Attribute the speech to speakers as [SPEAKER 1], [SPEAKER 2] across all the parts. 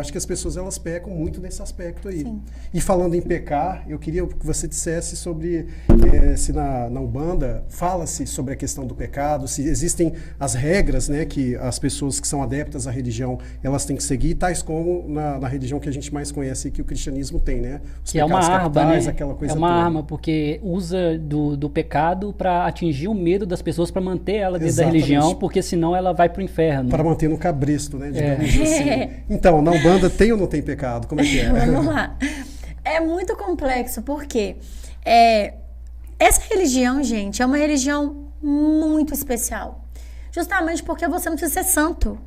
[SPEAKER 1] Acho que as pessoas elas pecam muito nesse aspecto aí.
[SPEAKER 2] Sim.
[SPEAKER 1] E falando em pecar, eu queria que você dissesse sobre se na Umbanda fala-se sobre a questão do pecado, se existem as regras, né, que as pessoas que são adeptas à religião elas têm que seguir, tais como na religião que a gente mais conhece, que o cristianismo tem, né? Os
[SPEAKER 3] que é uma arma,
[SPEAKER 1] capitais,
[SPEAKER 3] né?
[SPEAKER 1] Aquela coisa
[SPEAKER 3] é uma
[SPEAKER 1] toda.
[SPEAKER 3] arma, porque usa do pecado para atingir o medo das pessoas, para manter ela dentro
[SPEAKER 1] Exatamente.
[SPEAKER 3] da religião, porque senão ela vai pro inferno.
[SPEAKER 1] Para manter no cabresto, né? Digamos assim. Então, na Umbanda tem ou não tem pecado? Como é que é?
[SPEAKER 2] Vamos lá. É muito complexo, porque essa religião, gente, é uma religião muito especial. Justamente porque você não precisa ser santo.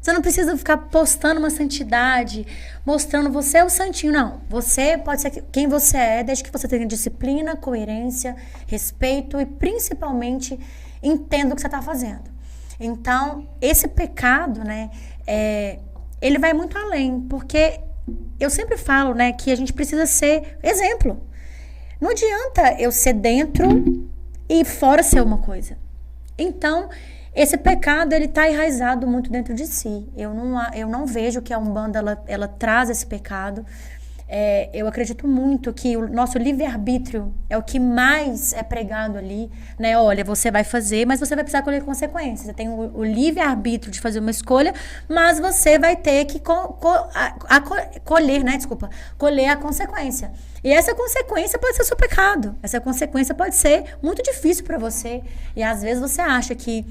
[SPEAKER 2] Você não precisa ficar postando uma santidade, mostrando você é o santinho. Não, você pode ser quem você é, desde que você tenha disciplina, coerência, respeito e principalmente entenda o que você está fazendo. Então, esse pecado, né, ele vai muito além, porque eu sempre falo, né, que a gente precisa ser exemplo. Não adianta eu ser dentro e fora ser uma coisa. Então, esse pecado, ele está enraizado muito dentro de si. Eu não vejo que a Umbanda, ela traz esse pecado. Eu acredito muito que o nosso livre-arbítrio é o que mais é pregado ali, né? Olha, você vai fazer, mas você vai precisar colher consequências. Você tem o livre-arbítrio de fazer uma escolha, mas você vai ter que colher, né? Desculpa, colher a consequência. E essa consequência pode ser o seu pecado. Essa consequência pode ser muito difícil para você. E às vezes você acha que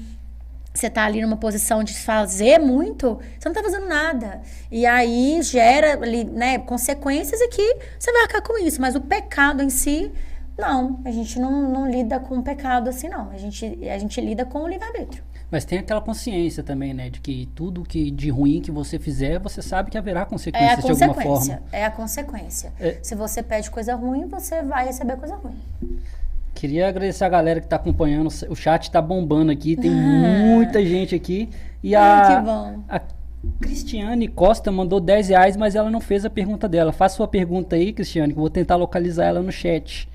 [SPEAKER 2] você tá ali numa posição de fazer muito, você não tá fazendo nada. E aí gera ali, né, consequências e que você vai arcar com isso. Mas o pecado em si, não. A gente não lida com o pecado assim, não. A gente lida com o livre-arbítrio.
[SPEAKER 3] Mas tem aquela consciência também, né, de que tudo que de ruim que você fizer, você sabe que haverá consequências de alguma forma.
[SPEAKER 2] É a consequência. Se você pede coisa ruim, você vai receber coisa ruim.
[SPEAKER 3] Queria agradecer a galera que está acompanhando. O chat está bombando aqui, tem muita gente aqui. E
[SPEAKER 2] que bom.
[SPEAKER 3] A Cristiane Costa mandou R$10, mas ela não fez a pergunta dela. Faça sua pergunta aí, Cristiane, que eu vou tentar localizar ela no chat.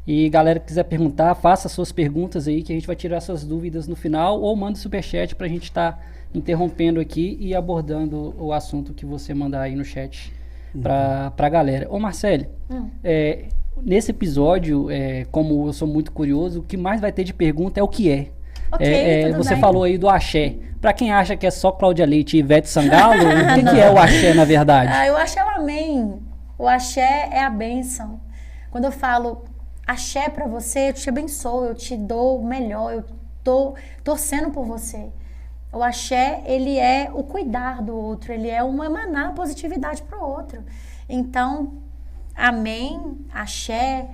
[SPEAKER 3] E galera que quiser perguntar, faça suas perguntas aí, que a gente vai tirar suas dúvidas no final, ou manda superchat para a gente estar interrompendo aqui e abordando o assunto que você mandar aí no chat para a galera. Ô Marcele, nesse episódio, como eu sou muito curioso, o que mais vai ter de pergunta é o que é.
[SPEAKER 2] Ok,
[SPEAKER 3] você
[SPEAKER 2] bem.
[SPEAKER 3] falou aí do axé. Pra quem acha que é só Cláudia Leite e Ivete Sangalo, o que é o axé, na verdade?
[SPEAKER 2] O axé é o amém. O axé é a bênção. Quando eu falo axé pra você, eu te abençoo, eu te dou o melhor, eu tô torcendo por você. O axé, ele é o cuidar do outro, ele é uma emanar positividade pro outro. Então, amém, axé,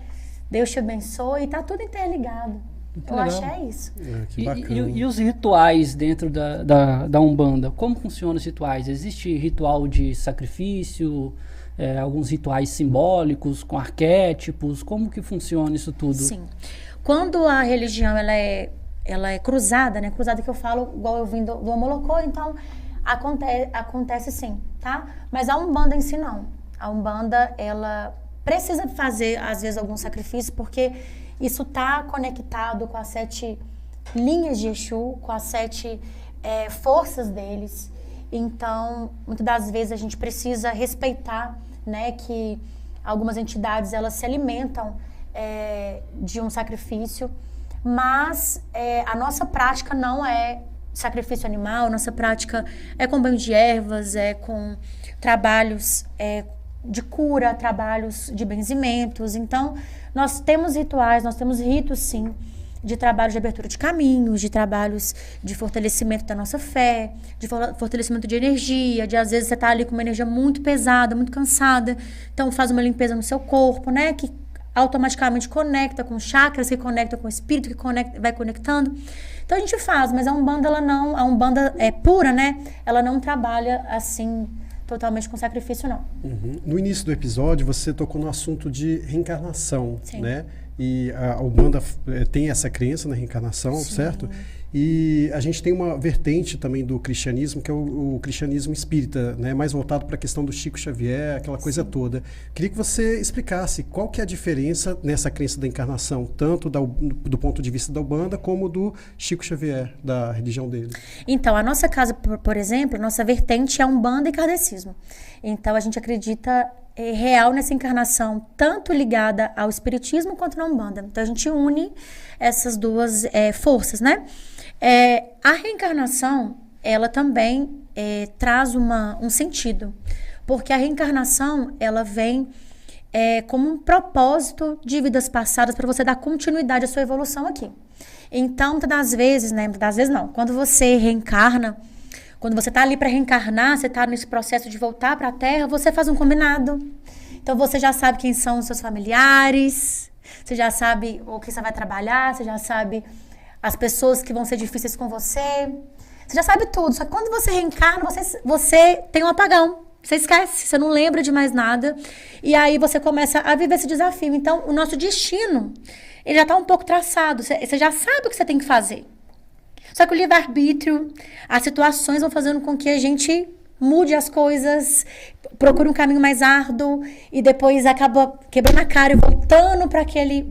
[SPEAKER 2] Deus te abençoe, tá tudo interligado. Eu acho é isso.
[SPEAKER 1] Que bacana.
[SPEAKER 3] E os rituais dentro da Umbanda? Como funcionam os rituais? Existe ritual de sacrifício, alguns rituais simbólicos, com arquétipos? Como que funciona isso tudo?
[SPEAKER 2] Sim. Quando a religião ela é cruzada, né? Cruzada que eu falo, igual eu vim do Omolocô, então acontece sim, tá? Mas a Umbanda em si não. A Umbanda, ela precisa fazer, às vezes, algum sacrifício, porque isso está conectado com as 7 linhas de Exu, com as 7 forças deles. Então, muitas das vezes a gente precisa respeitar, né, que algumas entidades elas se alimentam de um sacrifício, mas a nossa prática não é sacrifício animal, nossa prática é com banho de ervas, é com trabalhos de cura, trabalhos de benzimentos. Então, nós temos rituais, nós temos ritos, sim, de trabalho de abertura de caminhos, de trabalhos de fortalecimento da nossa fé, de fortalecimento de energia, de às vezes você tá ali com uma energia muito pesada, muito cansada, então faz uma limpeza no seu corpo, né, que automaticamente conecta com chakras, que conecta com o espírito, que vai conectando. Então a gente faz, mas a Umbanda, a Umbanda é pura, né, ela não trabalha assim totalmente com sacrifício, não.
[SPEAKER 1] No início do episódio, você tocou no assunto de reencarnação,
[SPEAKER 2] Sim.
[SPEAKER 1] né? E a Umbanda tem essa crença na reencarnação,
[SPEAKER 2] Sim.
[SPEAKER 1] certo? E a gente tem uma vertente também do cristianismo, que é o cristianismo espírita, né? Mais voltado para a questão do Chico Xavier, aquela coisa toda. Queria que você explicasse qual que é a diferença nessa crença da encarnação, tanto do ponto de vista da Umbanda, como do Chico Xavier, da religião dele.
[SPEAKER 2] Então, a nossa casa, por exemplo, nossa vertente é Umbanda e kardecismo. Então, a gente acredita real nessa encarnação, tanto ligada ao espiritismo quanto na Umbanda. Então, a gente une essas duas forças, né? A reencarnação, ela também traz um sentido, porque a reencarnação, ela vem como um propósito de vidas passadas para você dar continuidade à sua evolução aqui. Então, muitas das vezes, né? Muitas das vezes não. Quando você reencarna, quando você está ali para reencarnar, você está nesse processo de voltar para a Terra, você faz um combinado. Então, você já sabe quem são os seus familiares, você já sabe o que você vai trabalhar, você já sabe as pessoas que vão ser difíceis com você. Você já sabe tudo. Só que quando você reencarna, você tem um apagão. Você esquece, você não lembra de mais nada. E aí você começa a viver esse desafio. Então, o nosso destino, ele já está um pouco traçado. Você já sabe o que você tem que fazer. Só que o livre-arbítrio, as situações vão fazendo com que a gente mude as coisas, procure um caminho mais árduo e depois acaba quebrando a cara e voltando para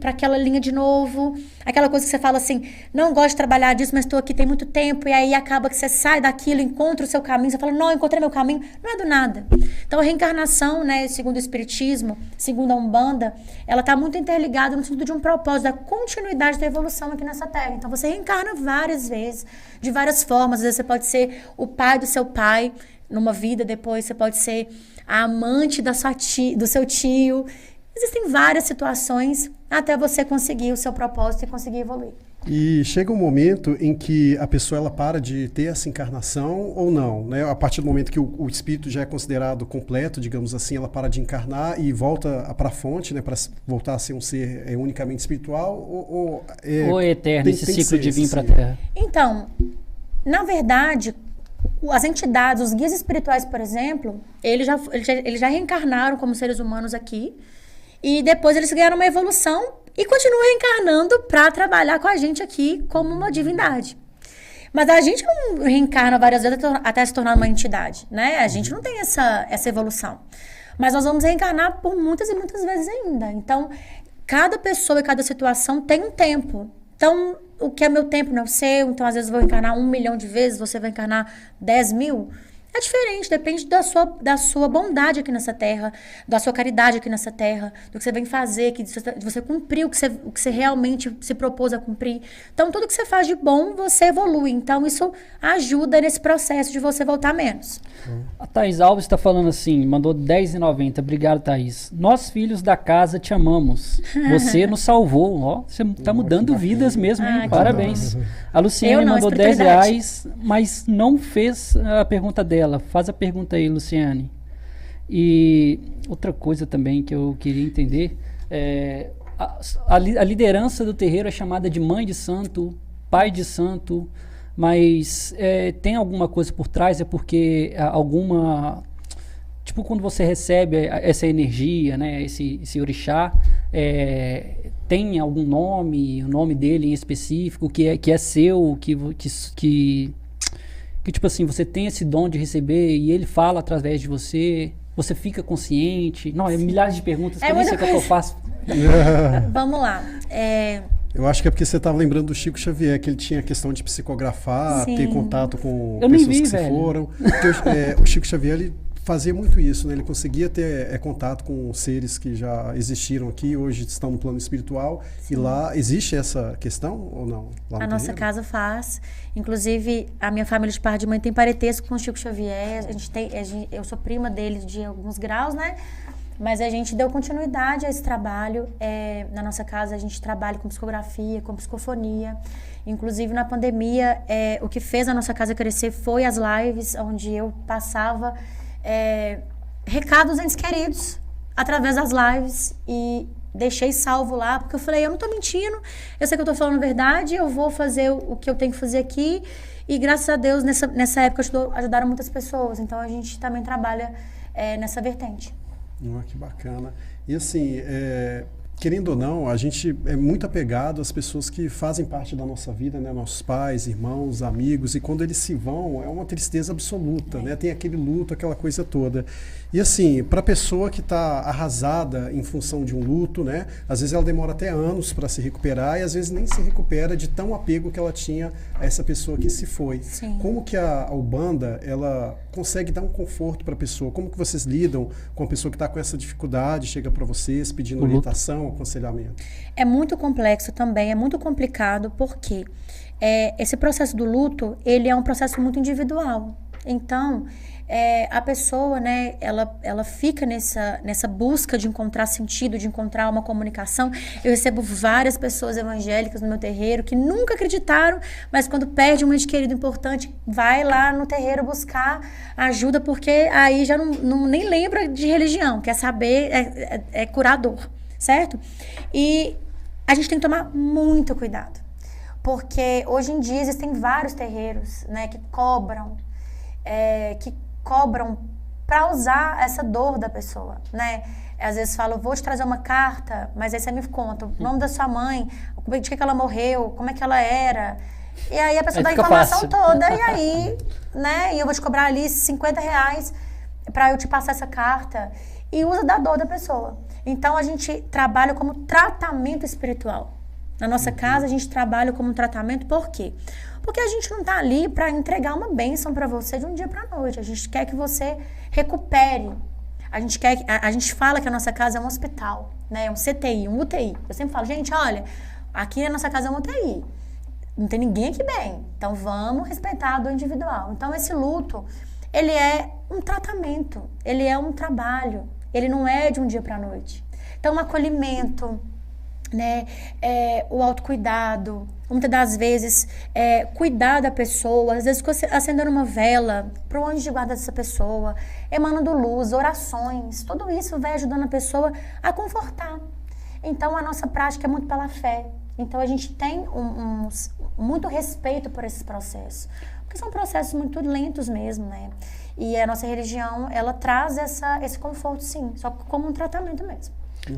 [SPEAKER 2] aquela linha de novo. Aquela coisa que você fala assim, não gosto de trabalhar disso, mas estou aqui tem muito tempo. E aí acaba que você sai daquilo, encontra o seu caminho. Você fala, não, encontrei meu caminho. Não é do nada. Então a reencarnação, né, segundo o espiritismo, segundo a Umbanda, ela está muito interligada no sentido de um propósito, da continuidade da evolução aqui nessa Terra. Então você reencarna várias vezes, de várias formas. Às vezes você pode ser o pai do seu pai, numa vida, depois você pode ser a amante do seu tio. Existem várias situações até você conseguir o seu propósito e conseguir evoluir.
[SPEAKER 1] E chega um momento em que a pessoa ela para de ter essa encarnação ou não, né? A partir do momento que o espírito já é considerado completo, digamos assim, ela para de encarnar e volta para a fonte, né? Para voltar a ser um ser unicamente espiritual ou
[SPEAKER 3] é eterno, esse ciclo de vir para a
[SPEAKER 1] assim.
[SPEAKER 3] Terra?
[SPEAKER 2] Então, na verdade, as entidades, os guias espirituais, por exemplo, eles já reencarnaram como seres humanos aqui e depois eles ganharam uma evolução e continuam reencarnando para trabalhar com a gente aqui como uma divindade. Mas a gente não reencarna várias vezes até se tornar uma entidade, né? A gente não tem essa evolução. Mas nós vamos reencarnar por muitas e muitas vezes ainda. Então, cada pessoa e cada situação tem um tempo. Então, o que é meu tempo não é o seu. Então, às vezes, eu vou encarnar 1 milhão de vezes, você vai encarnar 10 mil. É diferente, depende da sua bondade aqui nessa terra, da sua caridade aqui nessa terra, do que você vem fazer, de você cumprir o que você realmente se propôs a cumprir. Então, tudo que você faz de bom, você evolui. Então, isso ajuda nesse processo de você voltar menos.
[SPEAKER 3] A Thaís Alves está falando assim, mandou R$10,90. Obrigado, Thaís. Nós, filhos da casa, te amamos. Você nos salvou. Ó, você está mudando vidas mesmo, hein? Parabéns. A Luciane mandou R$10, mas não fez a pergunta dela. Faz a pergunta aí, Luciane. E outra coisa também que eu queria entender, a liderança do terreiro é chamada de mãe de santo, pai de santo, mas tem alguma coisa por trás? É porque tipo, quando você recebe essa energia, né, esse orixá, tem algum nome, o nome dele em específico, que é seu, que tipo assim, você tem esse dom de receber e ele fala através de você fica consciente? Não, milhares de perguntas que eu nem sei o que eu faço.
[SPEAKER 2] Vamos lá.
[SPEAKER 1] Eu acho que é porque você estava lembrando do Chico Xavier, que ele tinha a questão de psicografar, ter contato com pessoas que se foram. Porque, o Chico Xavier, ele fazia muito isso, né? Ele conseguia ter contato com seres que já existiram aqui, hoje estão no plano espiritual. Sim. E lá existe essa questão ou não? Lá
[SPEAKER 2] a nossa casa faz. Inclusive, a minha família de pai de mãe tem parentesco com o Chico Xavier. Eu sou prima dele de alguns graus, né? Mas a gente deu continuidade a esse trabalho. Na nossa casa, a gente trabalha com psicografia, com psicofonia. Inclusive, na pandemia, o que fez a nossa casa crescer foi as lives, onde eu passava recados entes queridos através das lives e deixei salvo lá, porque eu falei, eu não tô mentindo, eu sei que eu tô falando a verdade, eu vou fazer o que eu tenho que fazer aqui e graças a Deus nessa época ajudaram muitas pessoas, então a gente também trabalha nessa vertente.
[SPEAKER 1] Que bacana. E assim, querendo ou não, a gente é muito apegado às pessoas que fazem parte da nossa vida, né? Nossos pais, irmãos, amigos, e quando eles se vão, é uma tristeza absoluta, né? Tem aquele luto, aquela coisa toda. E assim, para a pessoa que está arrasada em função de um luto, né? Às vezes ela demora até anos para se recuperar e às vezes nem se recupera de tão apego que ela tinha a essa pessoa que se foi.
[SPEAKER 2] Sim.
[SPEAKER 1] Como que a Ubanda, ela consegue dar um conforto para a pessoa? Como que vocês lidam com a pessoa que está com essa dificuldade, chega para vocês pedindo orientação, aconselhamento?
[SPEAKER 2] É muito complexo também, é muito complicado, porque esse processo do luto, ele é um processo muito individual. Então, a pessoa, né, ela fica nessa busca de encontrar sentido, de encontrar uma comunicação. Eu recebo várias pessoas evangélicas no meu terreiro que nunca acreditaram, mas quando perde um ente querido importante, vai lá no terreiro buscar ajuda, porque aí já nem lembra de religião, quer saber, é curador, certo? E a gente tem que tomar muito cuidado, porque hoje em dia existem vários terreiros, né, que cobram para usar essa dor da pessoa, né? Às vezes falam, vou te trazer uma carta, mas aí você me conta o nome da sua mãe, de que ela morreu, como é que ela era. E aí a pessoa dá a informação toda, e aí, né? E eu vou te cobrar ali R$50 para eu te passar essa carta. E usa da dor da pessoa. Então a gente trabalha como tratamento espiritual. Na nossa casa a gente trabalha como tratamento, por quê? Porque a gente não está ali para entregar uma bênção para você de um dia para a noite. A gente quer que você recupere. A gente fala que a nossa casa é um hospital, né? Um CTI, um UTI. Eu sempre falo, gente, olha, aqui na nossa casa é um UTI. Não tem ninguém aqui bem. Então vamos respeitar a dor individual. Então esse luto, ele é um tratamento, ele é um trabalho. Ele não é de um dia para a noite. Então o acolhimento, né, o autocuidado, muitas das vezes cuidar da pessoa, às vezes acendendo uma vela para o anjo de guarda dessa pessoa, emanando luz, orações, tudo isso vai ajudando a pessoa a confortar. Então a nossa prática é muito pela fé. Então a gente tem muito respeito por esses processos, porque são processos muito lentos mesmo, né? E a nossa religião, ela traz esse conforto, sim, só como um tratamento mesmo.